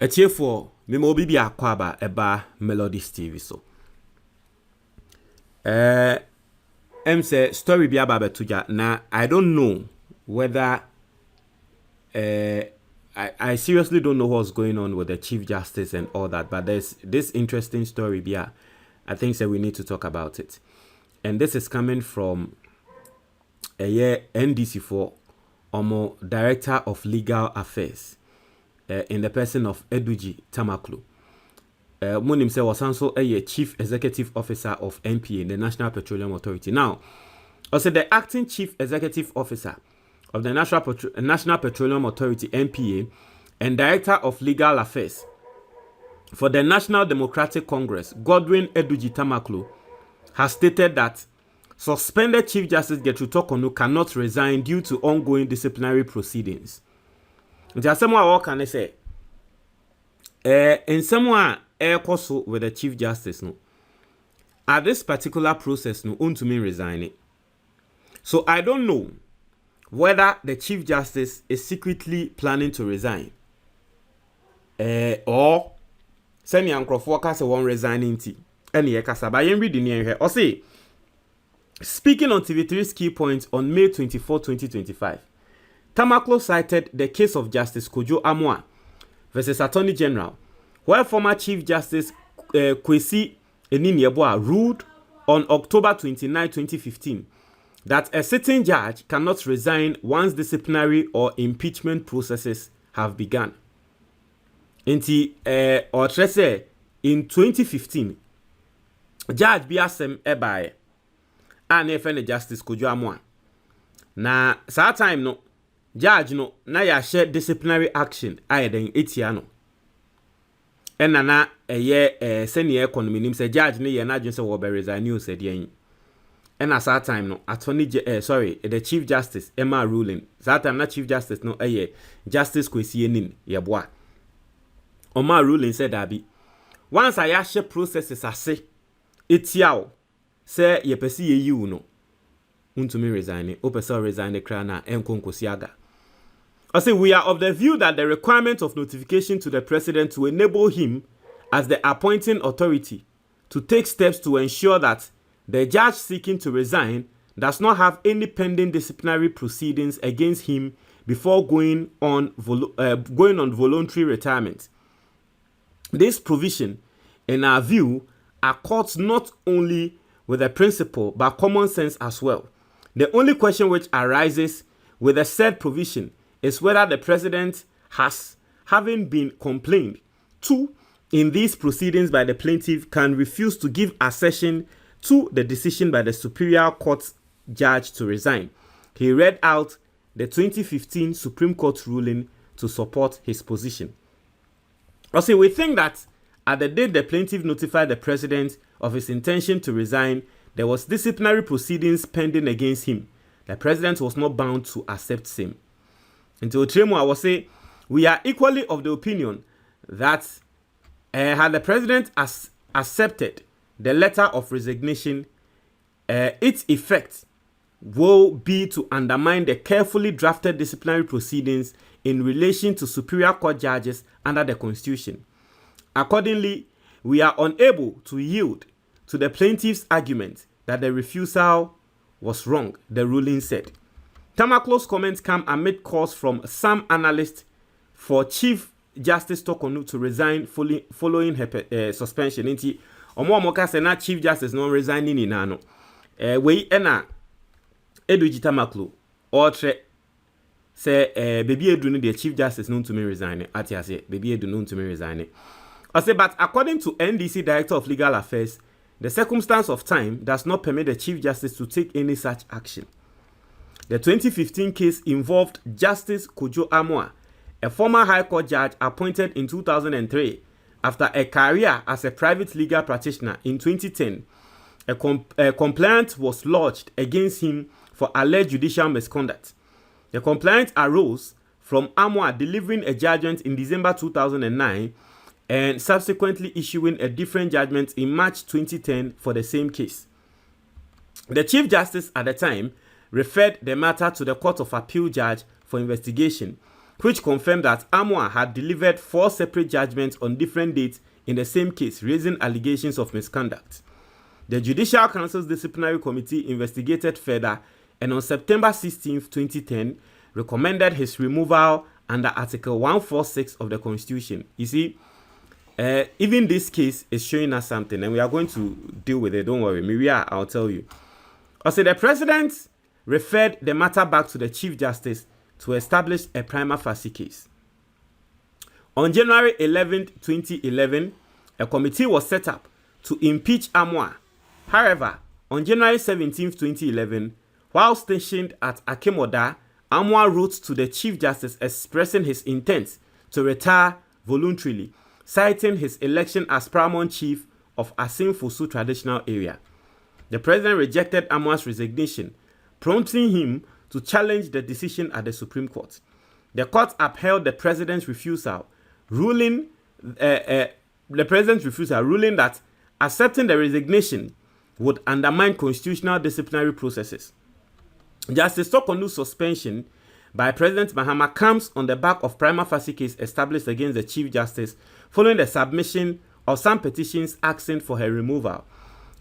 A cheer for Mimo Bibi Aquaba eba Melodies TV so. Say story bi aba betuja na I don't know whether I seriously don't know what's going on with the Chief Justice and all that, but there's this interesting story bi I think we need to talk about it. And this is coming from a NDC4 Amoah Director of Legal Affairs in the person of Eduji Tamaklo. Monim se was also a Chief Executive Officer of NPA, the National Petroleum Authority. Now, also the acting Chief Executive Officer of the National Petroleum Authority, NPA, and Director of Legal Affairs for the National Democratic Congress, Godwin Eduji Tamaklo, has stated that suspended Chief Justice Torkornoo cannot resign due to ongoing disciplinary proceedings. Just someone what can I say? In someone also with the Chief Justice no. At this particular process no to me resigning. So I don't know whether the Chief Justice is secretly planning to resign. Or send young Crawford one resigning tea. Any Kasaba yen reading here. Or say speaking on TV3's key points on May 24, 2025, Tamaklo cited the case of Justice Kojo Amoah versus Attorney General, where former Chief Justice Kwesi Enin-Yeboah ruled on October 29, 2015, that a sitting judge cannot resign once disciplinary or impeachment processes have begun. In 2015, Judge Biasem Ebae and FN Justice Kojo Amoah. Na that time no judge no na ya share disciplinary action ayeden etiano. Ena na senior economy nim say judge ne ye na dwen say wo be resign you said yen. Ena that time no the Chief Justice Emma ruling. That time na Chief Justice no Justice Kwesi Enin-Yeboah. Oma ruling said abi once I share processes ase etiao say ye pesi ye you no untumi resign o pesi resign the krana enkonkosiaga. I say we are of the view that the requirement of notification to the president to enable him as the appointing authority to take steps to ensure that the judge seeking to resign does not have any pending disciplinary proceedings against him before going on voluntary retirement. This provision, in our view, accords not only with the principle but common sense as well. The only question which arises with the said provision is whether the president has, having been complained to in these proceedings by the plaintiff, can refuse to give accession to the decision by the Superior Court judge to resign. He read out the 2015 Supreme Court ruling to support his position. Also, we think that at the date the plaintiff notified the president of his intention to resign, there was disciplinary proceedings pending against him. The president was not bound to accept same. Until Tremo, I will say, we are equally of the opinion that had the president accepted the letter of resignation, its effect will be to undermine the carefully drafted disciplinary proceedings in relation to Superior Court judges under the Constitution. Accordingly, we are unable to yield to the plaintiff's argument that the refusal was wrong, the ruling said. Tamaklo's comments come amid calls from some analysts for Chief Justice Torkornoo to resign following her suspension. Inti omo say na Chief Justice no resigning in ano. We ena Eduji Tamaklo or say baby edu no the Chief Justice no to me resign. Ati ase baby edu no to me resign. I say, but according to NDC Director of Legal Affairs, the circumstance of time does not permit the Chief Justice to take any such action. The 2015 case involved Justice Kojo Amoah, a former High Court judge appointed in 2003 after a career as a private legal practitioner. In 2010, a complaint was lodged against him for alleged judicial misconduct. The complaint arose from Amoah delivering a judgment in December 2009 and subsequently issuing a different judgment in March 2010 for the same case. The Chief Justice at the time referred the matter to the Court of Appeal judge for investigation, which confirmed that Amoah had delivered 4 separate judgments on different dates in the same case, raising allegations of misconduct. The Judicial Council's disciplinary committee investigated further and on September 16, 2010, recommended his removal under Article 146 of the Constitution. You see, even this case is showing us something, and we are going to deal with it. Don't worry, Maria, I'll tell you. Also, the president referred the matter back to the Chief Justice to establish a prima facie case. On January 11, 2011, a committee was set up to impeach Amoah. However, on January 17, 2011, while stationed at Akemoda, Amoah wrote to the Chief Justice expressing his intent to retire voluntarily, citing his election as paramount chief of Asin Fosu traditional area. The president rejected Amoah's resignation, prompting him to challenge the decision at the Supreme Court. The court upheld the president's refusal, ruling that accepting the resignation would undermine constitutional disciplinary processes. Justice Torkornoo's suspension by President Mahama comes on the back of prima facie case established against the Chief Justice following the submission of some petitions asking for her removal.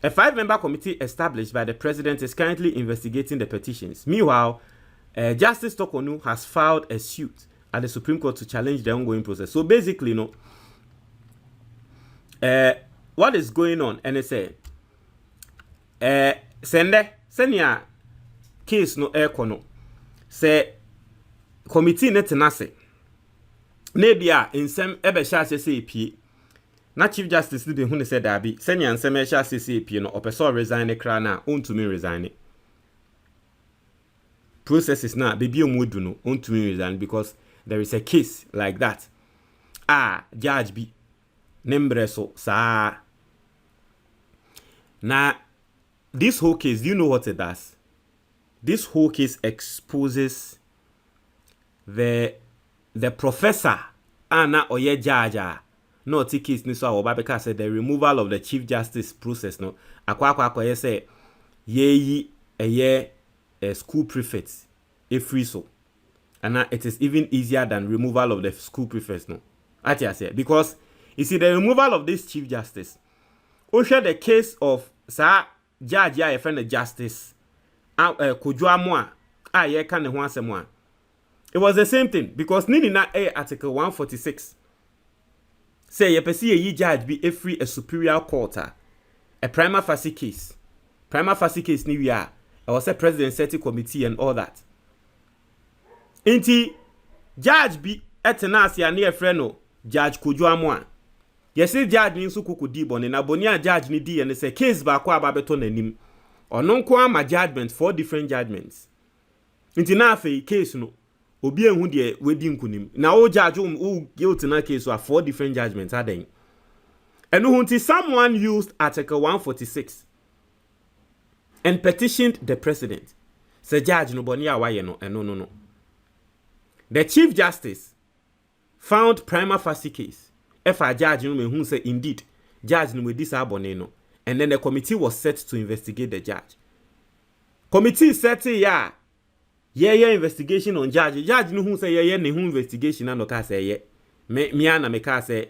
A 5-member committee established by the president is currently investigating the petitions. Meanwhile, Justice Torkornoo has filed a suit at the Supreme Court to challenge the ongoing process. So basically, what is going on? And they say, send case no ekono. Say committee netenase. Nebia insem ebe sha se pie. Na Chief Justice ni be hu ne said abi senya nsem e sha se pie no opeso resign ne kra na ontumi resign. Processes na baby omudu no ontumi resign because there is a case like that. Judge bi nembreso sa. Now this whole case, do you know what it does? This whole case exposes the professor Anna Oye Jaja. No case ni so Obabeka said the removal of the Chief Justice process no. Akwa say ye a school prefect a free so. And it is even easier than removal of the school prefects no. I say because you see the removal of this Chief Justice. Osha the case of Sir Judge ya friend Justice Amoah ye kan ne ho asem. It was the same thing because nini na article 146 say ye pesi ye judge be free a superior court a prima facie case ni we are I was a president setting committee and all that inti judge be etenase ya na friend no Judge Amoah. Yes, judge ni nso kokodi bone na bone a judge ni di and say case ba kwa ababeto nanim. Ono nko ama judgment 4 different judgments. Nti na afei case no obi ehu de wedi nkunim. Na o judge o guilty na case so 4 different judgments aden. And until someone used article 146 and petitioned the president. Say judge no bone a waye no no. The Chief Justice found prima facie case. If a judge no who say indeed judge no with this abone no, and then the committee was set to investigate the judge. Committee set yeah investigation on judge no who say yeah ne who investigation and no ka say me ana me ka say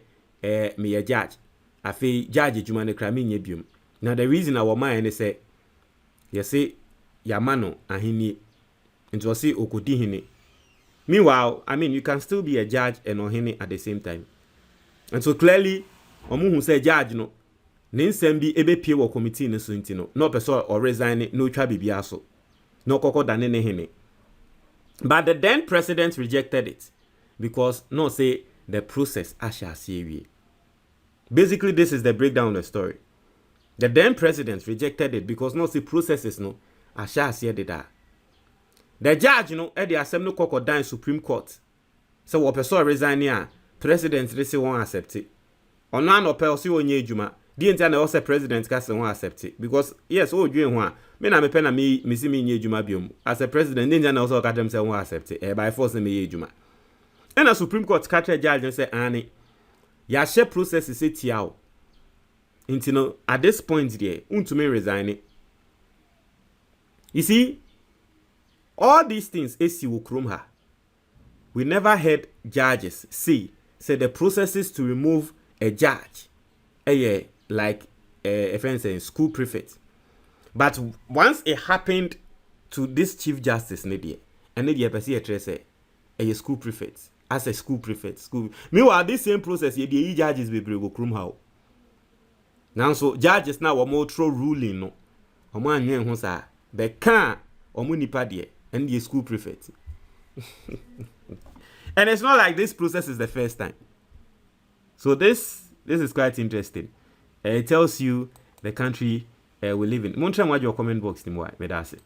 me a judge afi judge juma ne kra me nya biom. Now the reason our mind is say you say yamano ahini nti say okodi hini. Meanwhile, I mean you can still be a judge and ohini at the same time. And so clearly, omu who say judge no, ninsem bi ebe pie wo committee ne so nti no, no person or resign no twa bibia so. No koko dane ne hene. But the then president rejected it because no say the process asha see. Basically this is the breakdown of the story. The then president rejected it because no say processes no asha see that. The judge at the assembly koko dan Supreme Court. So wo person resign here. President they say won't accept it. On one opel si onye ejuma. The entire also president ka say won't accept it because yes dwen ho a me na me pe na me si me nye ejuma biom. As a president the entire also ka dem say won't accept it. By force me ejuma. And a Supreme Court catch judge and say ani ya share process is it yaw. Intino at this point there untumi resign it. You see all these things esi wo krom ha. we never heard judges say the processes to remove a judge, like a friend saying school prefect. But once it happened to this chief justice, Nadia, and Nadia Percy a school prefect, as a school prefect, school. Meanwhile, this same process, the judges will go krum how. Now, so judges now are more true ruling, no. Oman yen hosa, they can't or munipadie and the school prefect. And it's not like this process is the first time. So this is quite interesting. It tells you the country we live in. Montre what your comment box, Timwa, me that's it.